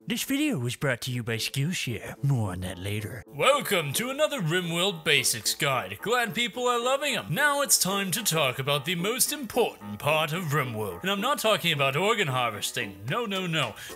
This video was brought to you by Skillshare. More on that later. Welcome to another RimWorld Basics Guide. Glad people are loving them. Now it's time to talk about the most important part of RimWorld. And I'm not talking about organ harvesting. No.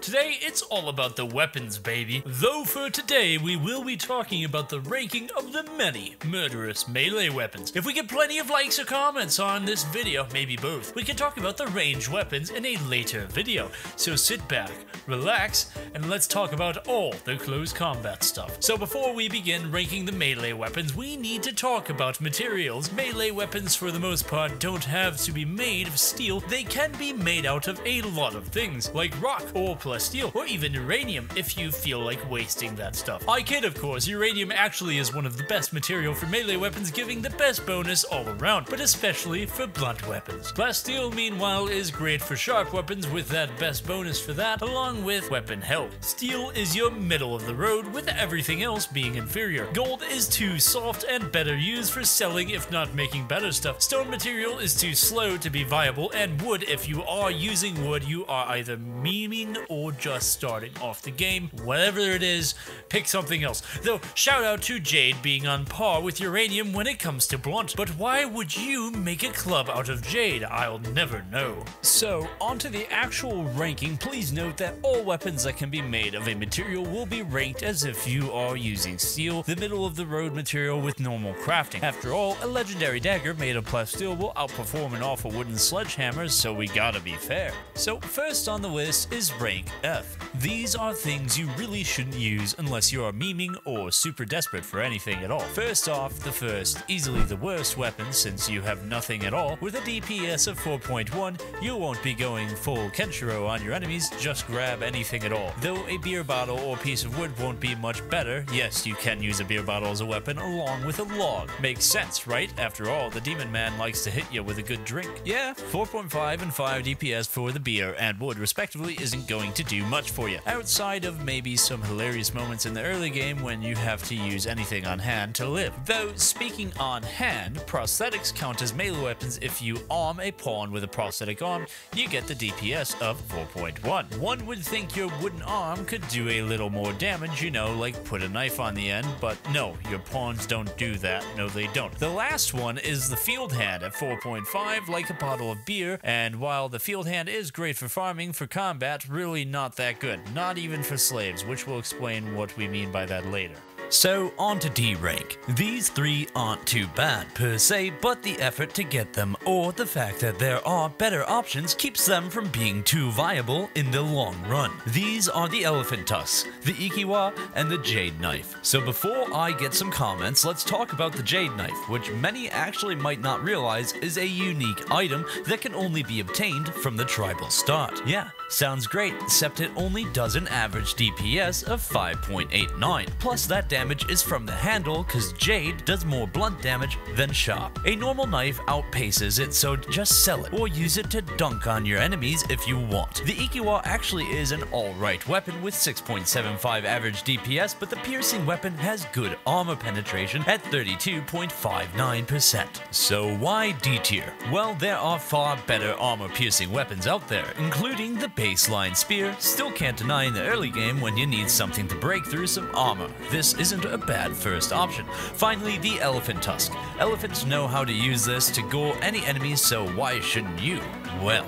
Today it's all about the weapons, baby. Though for today we will be talking about the ranking of the many murderous melee weapons. If we get plenty of likes or comments on this video, maybe both, we can talk about the ranged weapons in a later video. So sit back, relax, and let's talk about all the close combat stuff. So before we begin ranking the melee weapons, we need to talk about materials. Melee weapons for the most part don't have to be made of steel. They can be made out of a lot of things, like rock or plasteel, or even uranium if you feel like wasting that stuff. I kid, of course. Uranium actually is one of the best material for melee weapons, giving the best bonus all around, but especially for blunt weapons. Plasteel, meanwhile, is great for sharp weapons with that best bonus for that, along with weapon health. Steel is your middle of the road, with everything else being inferior. Gold is too soft and better used for selling if not making better stuff. Stone material is too slow to be viable, and wood, if you are using wood, you are either memeing or just starting off the game. Whatever it is, pick something else. Though, shout out to Jade being on par with uranium when it comes to blunt. But why would you make a club out of Jade? I'll never know. So, onto the actual ranking. Please note that all weapons that can be made of a material will be ranked as if you are using steel, the middle of the road material with normal crafting. After all, a legendary dagger made of plasteel will outperform an awful wooden sledgehammer, so we gotta be fair. So first on the list is rank F. These are things you really shouldn't use unless you are memeing or super desperate for anything at all. First off, the first, easily the worst weapon since you have nothing at all. With a DPS of 4.1, you won't be going full Kenshiro on your enemies, just grab anything at all. Though a beer bottle or piece of wood won't be much better, yes, you can use a beer bottle as a weapon along with a log. Makes sense, right? After all, the demon man likes to hit you with a good drink. Yeah, 4.5 and 5 DPS for the beer and wood respectively isn't going to do much for you, outside of maybe some hilarious moments in the early game when you have to use anything on hand to live. Though, speaking on hand, prosthetics count as melee weapons. If you arm a pawn with a prosthetic arm, you get the DPS of 4.1. One would think your wooden arm could do a little more damage, you know, like put a knife on the end, but no, your pawns don't do that. No, they don't. The last one is the field hand at 4.5, like a bottle of beer, and while the field hand is great for farming, for combat, really not that good. Not even for slaves, which we'll explain what we mean by that later. So, on to D rank. These three aren't too bad per se, but the effort to get them, or the fact that there are better options, keeps them from being too viable in the long run. These are the elephant tusks, the ikiwa, and the jade knife. So before I get some comments, let's talk about the jade knife, which many actually might not realize is a unique item that can only be obtained from the tribal start. Yeah, sounds great, except it only does an average DPS of 5.89, plus that damage is from the handle, cause jade does more blunt damage than sharp. A normal knife outpaces it, so just sell it, or use it to dunk on your enemies if you want. The ikiwa actually is an alright weapon with 6.75 average DPS, but the piercing weapon has good armor penetration at 32.59%. So why D tier? Well, there are far better armor piercing weapons out there, including the baseline spear. Still can't deny in the early game when you need something to break through some armor. This isn't a bad first option. Finally, the elephant tusk. Elephants know how to use this to gore any enemies, so why shouldn't you? Well,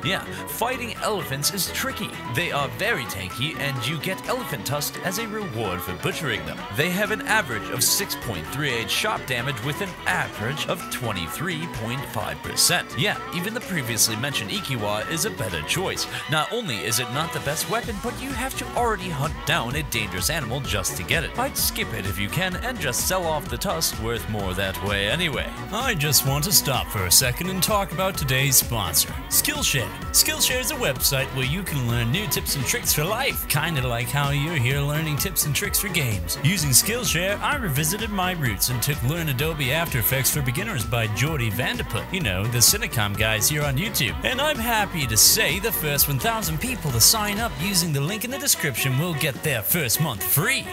yeah, fighting elephants is tricky. They are very tanky, and you get elephant tusks as a reward for butchering them. They have an average of 6.38 sharp damage with an average of 23.5%. Yeah, even the previously mentioned ikiwa is a better choice. Not only is it not the best weapon, but you have to already hunt down a dangerous animal just to get it. I'd skip it if you can, and just sell off the tusk, worth more that way anyway. I just want to stop for a second and talk about today's sponsor, Skillshare. Skillshare is a website where you can learn new tips and tricks for life, kinda like how you're here learning tips and tricks for games. Using Skillshare, I revisited my roots and took Learn Adobe After Effects for Beginners by Jordy Vanderput, you know, the Cinecom guys here on YouTube. And I'm happy to say the first 1,000 people to sign up using the link in the description will get their first month free.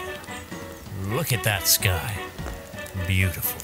Look at that sky. Beautiful.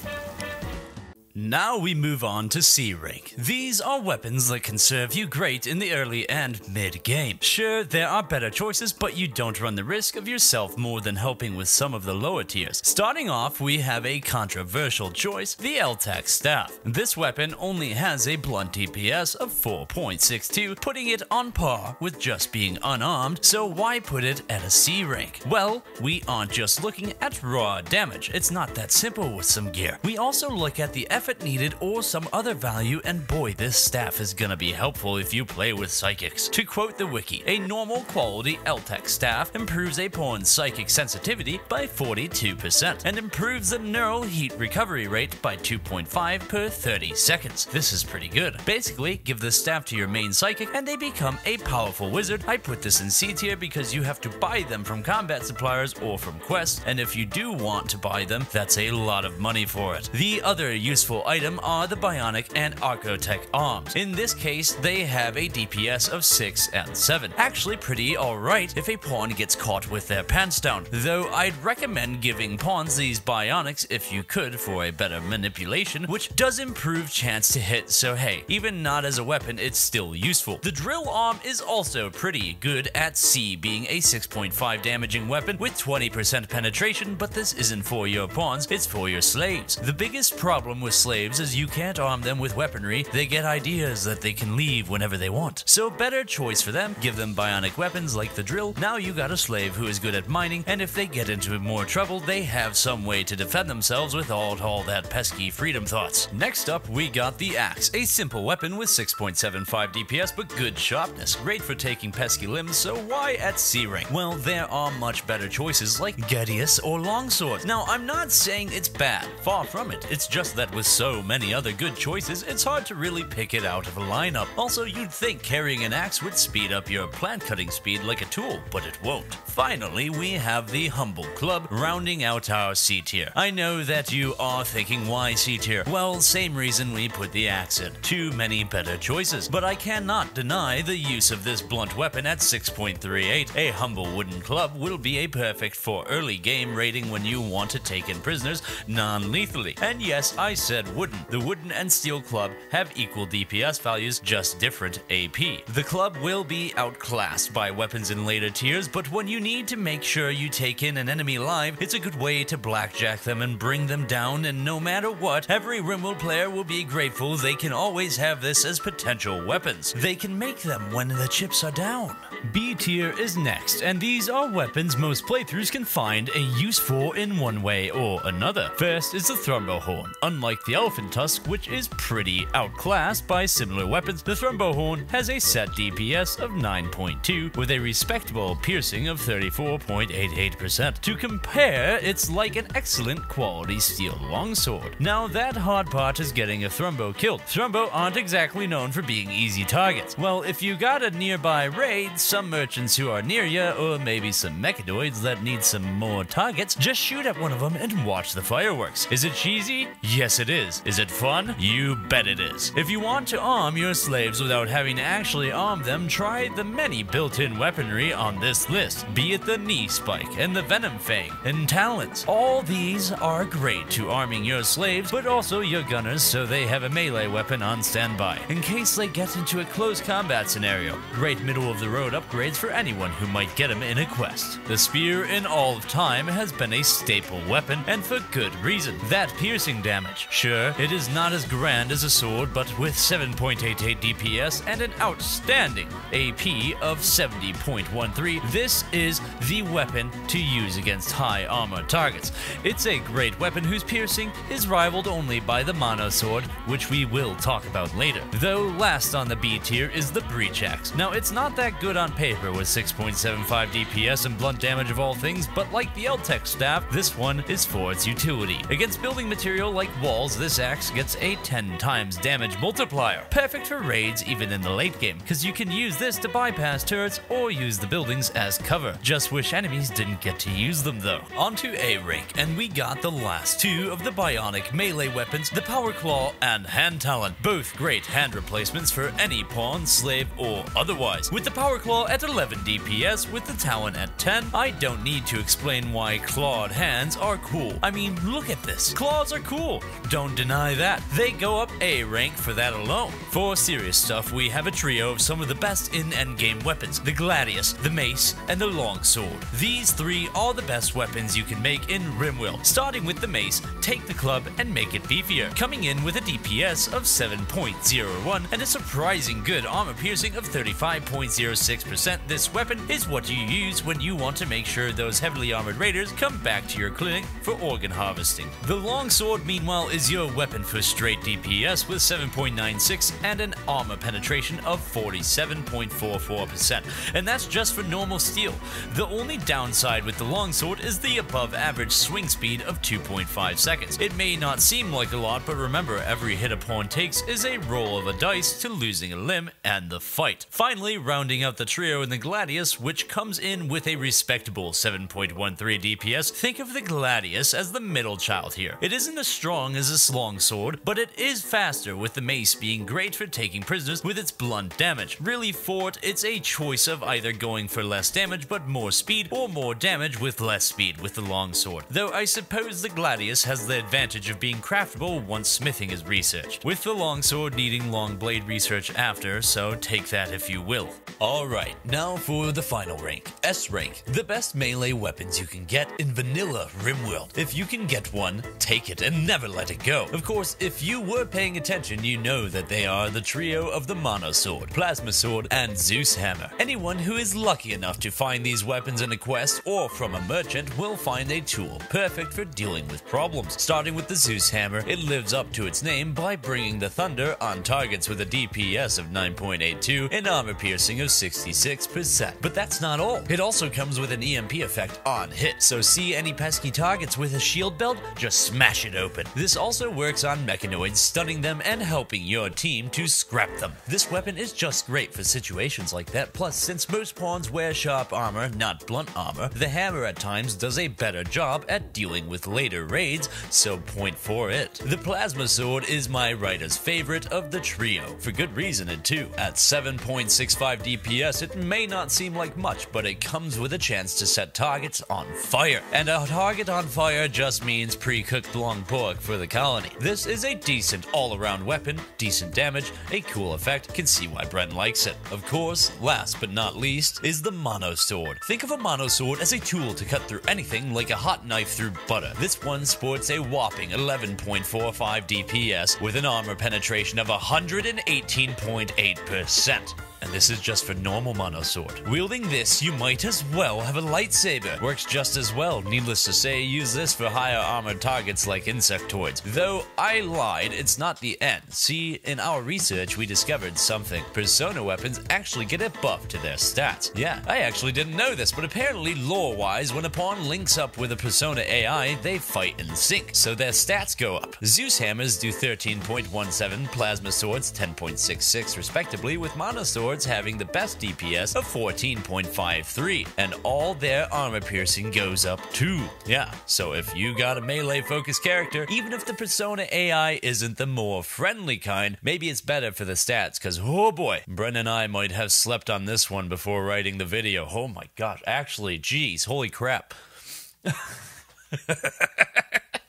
Now we move on to C rank. These are weapons that can serve you great in the early and mid game. Sure, there are better choices, but you don't run the risk of yourself more than helping with some of the lower tiers. Starting off, we have a controversial choice, the LTAC Staff. This weapon only has a blunt DPS of 4.62, putting it on par with just being unarmed, so why put it at a C rank? Well, we aren't just looking at raw damage. It's not that simple with some gear. We also look at the effort needed or some other value, and boy, this staff is gonna be helpful if you play with psychics. To quote the wiki, a normal quality LTAC staff improves a pawn's psychic sensitivity by 42% and improves the neural heat recovery rate by 2.5 per 30 seconds. This is pretty good. Basically, give the staff to your main psychic and they become a powerful wizard. I put this in C tier because you have to buy them from combat suppliers or from quests, and if you do want to buy them, that's a lot of money for it. The other useful item are the Bionic and Archotech arms. In this case, they have a DPS of 6 and 7. Actually pretty alright if a pawn gets caught with their pants down, though I'd recommend giving pawns these Bionics if you could for a better manipulation, which does improve chance to hit, so hey, even not as a weapon, it's still useful. The drill arm is also pretty good at C, being a 6.5 damaging weapon with 20% penetration, but this isn't for your pawns, it's for your slaves. The biggest problem with slaves is you can't arm them with weaponry. They get ideas that they can leave whenever they want. So better choice for them, give them bionic weapons like the drill. Now you got a slave who is good at mining, and if they get into more trouble, they have some way to defend themselves without all that pesky freedom thoughts. Next up, we got the axe, a simple weapon with 6.75 DPS but good sharpness. Great for taking pesky limbs, so why at C rank? Well, there are much better choices like Gladius or Longsword. Now, I'm not saying it's bad, far from it. It's just that with so many other good choices, it's hard to really pick it out of a lineup. Also, you'd think carrying an axe would speed up your plant cutting speed like a tool, but it won't. Finally, we have the Humble Club rounding out our C tier. I know that you are thinking, why C tier? Well, same reason we put the axe in. Too many better choices. But I cannot deny the use of this blunt weapon at 6.38. A Humble Wooden Club will be a perfect for early game raiding when you want to take in prisoners non-lethally. And yes, I said wooden. The wooden and steel club have equal DPS values, just different AP. The club will be outclassed by weapons in later tiers, but when you need to make sure you take in an enemy live, it's a good way to blackjack them and bring them down, and no matter what, every RimWorld player will be grateful they can always have this as potential weapons. They can make them when the chips are down. B tier is next, and these are weapons most playthroughs can find a use for in one way or another. First is the Thrumbo Horn. Unlike the Elephant Tusk, which is pretty outclassed by similar weapons, the Thrumbo Horn has a set DPS of 9.2 with a respectable piercing of 34.88%. To compare, it's like an excellent quality steel longsword. Now that hard part is getting a Thrumbo killed. Thrumbo aren't exactly known for being easy targets. Well, if you got a nearby raid, some merchants who are near you, or maybe some mechadoids that need some more targets, just shoot at one of them and watch the fireworks. Is it cheesy? Yes it is. Is it fun? You bet it is. If you want to arm your slaves without having to actually arm them, try the many built-in weaponry on this list, be it the Knee Spike and the Venom Fang and Talons. All these are great to arming your slaves, but also your gunners so they have a melee weapon on standby, in case they get into a close combat scenario. Great middle-of-the-road upgrades for anyone who might get them in a quest. The spear in all of time has been a staple weapon, and for good reason. That piercing damage. Sure, it is not as grand as a sword, but with 7.88 DPS and an outstanding AP of 70.13, this is the weapon to use against high armor targets. It's a great weapon whose piercing is rivaled only by the Mono Sword, which we will talk about later. Though last on the B tier is the Breach Axe. Now it's not that good on paper with 6.75 DPS and blunt damage of all things, but like the LTAC Staff, this one is for its utility. Against building material like walls, this axe gets a 10 times damage multiplier. Perfect for raids even in the late game, because you can use this to bypass turrets or use the buildings as cover. Just wish enemies didn't get to use them though. Onto A rank, and we got the last two of the bionic melee weapons, the Power Claw and Hand Talon. Both great hand replacements for any pawn, slave, or otherwise. With the Power Claw, claw at 11 DPS with the talon at 10. I don't need to explain why clawed hands are cool. I mean, look at this. Claws are cool. Don't deny that. They go up A rank for that alone. For serious stuff, we have a trio of some of the best in endgame weapons: the Gladius, the Mace, and the Longsword. These three are the best weapons you can make in RimWorld. Starting with the Mace, take the club and make it beefier, coming in with a DPS of 7.01 and a surprising good armor piercing of 35.06%. This weapon is what you use when you want to make sure those heavily armored raiders come back to your clinic for organ harvesting. The Longsword, meanwhile, is your weapon for straight DPS with 7.96 and an armor penetration of 47.44%, and that's just for normal steel. The only downside with the Longsword is the above average swing speed of 2.5 seconds. It may not seem like a lot, but remember, every hit a pawn takes is a roll of a dice to losing a limb and the fight. Finally, rounding out the trio in the Gladius, which comes in with a respectable 7.13 DPS, think of the Gladius as the middle child here. It isn't as strong as a Longsword, but it is faster, with the Mace being great for taking prisoners with its blunt damage. Really, for it, it's a choice of either going for less damage but more speed, or more damage with less speed with the Longsword. Though I suppose the Gladius has the advantage of being craftable once smithing is researched, with the Longsword needing long blade research after, so take that if you will. Alright, now for the final rank, S rank, the best melee weapons you can get in vanilla RimWorld. If you can get one, take it and never let it go. Of course, if you were paying attention, you know that they are the trio of the Mono Sword, Plasma Sword, and Zeus Hammer. Anyone who is lucky enough to find these weapons in a quest or from a merchant will find a tool perfect for dealing with problems. Starting with the Zeus Hammer, it lives up to its name by bringing the thunder on targets with a DPS of 9.82 and armor piercing of 66%. But that's not all. It also comes with an EMP effect on hit, so see any pesky targets with a shield belt? Just smash it open. This also works on mechanoids, stunning them and helping your team to scrap them. This weapon is just great for situations like that. Plus, since most pawns wear sharp armor, not blunt armor, the hammer at times does a better job at dealing with later raids, so point for it. The Plasma Sword is my writer's favorite of the trio, for good reason too. At 7.65 DPS, it may not seem like much, but it comes with a chance to set targets on fire. And a target on fire just means pre-cooked long pork for the colony. This is a decent all-around weapon, decent damage, a cool effect, can see why Brent likes it. Of course, last but not least, is the Mono Sword. Think of a Mono Sword as a tool to cut through anything like a hot knife through butter. This one sports a whopping 11.45 DPS with an armor penetration of 118.8%. And this is just for normal Mono Sword. Wielding this, you might as well have a lightsaber. Works just as well. Needless to say, use this for higher armored targets like insectoids. Though I lied, it's not the end. See, in our research, we discovered something. Persona weapons actually get a buff to their stats. Yeah, I actually didn't know this, but apparently lore-wise, when a pawn links up with a Persona AI, they fight in sync, so their stats go up. Zeus Hammers do 13.17, Plasma Swords 10.66 respectively, with Mono Swords having the best DPS of 14.53, and all their armor piercing goes up too. Yeah, so if you got a melee focused character, even if the Persona AI isn't the more friendly kind, maybe it's better for the stats, cause oh boy, Bren and I might have slept on this one before writing the video. Oh my gosh, actually, geez, holy crap.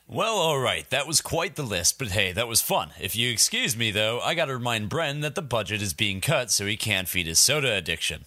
Well, alright, that was quite the list, but hey, that was fun. If you excuse me though, I gotta remind Bren that the budget is being cut so he can't feed his soda addiction.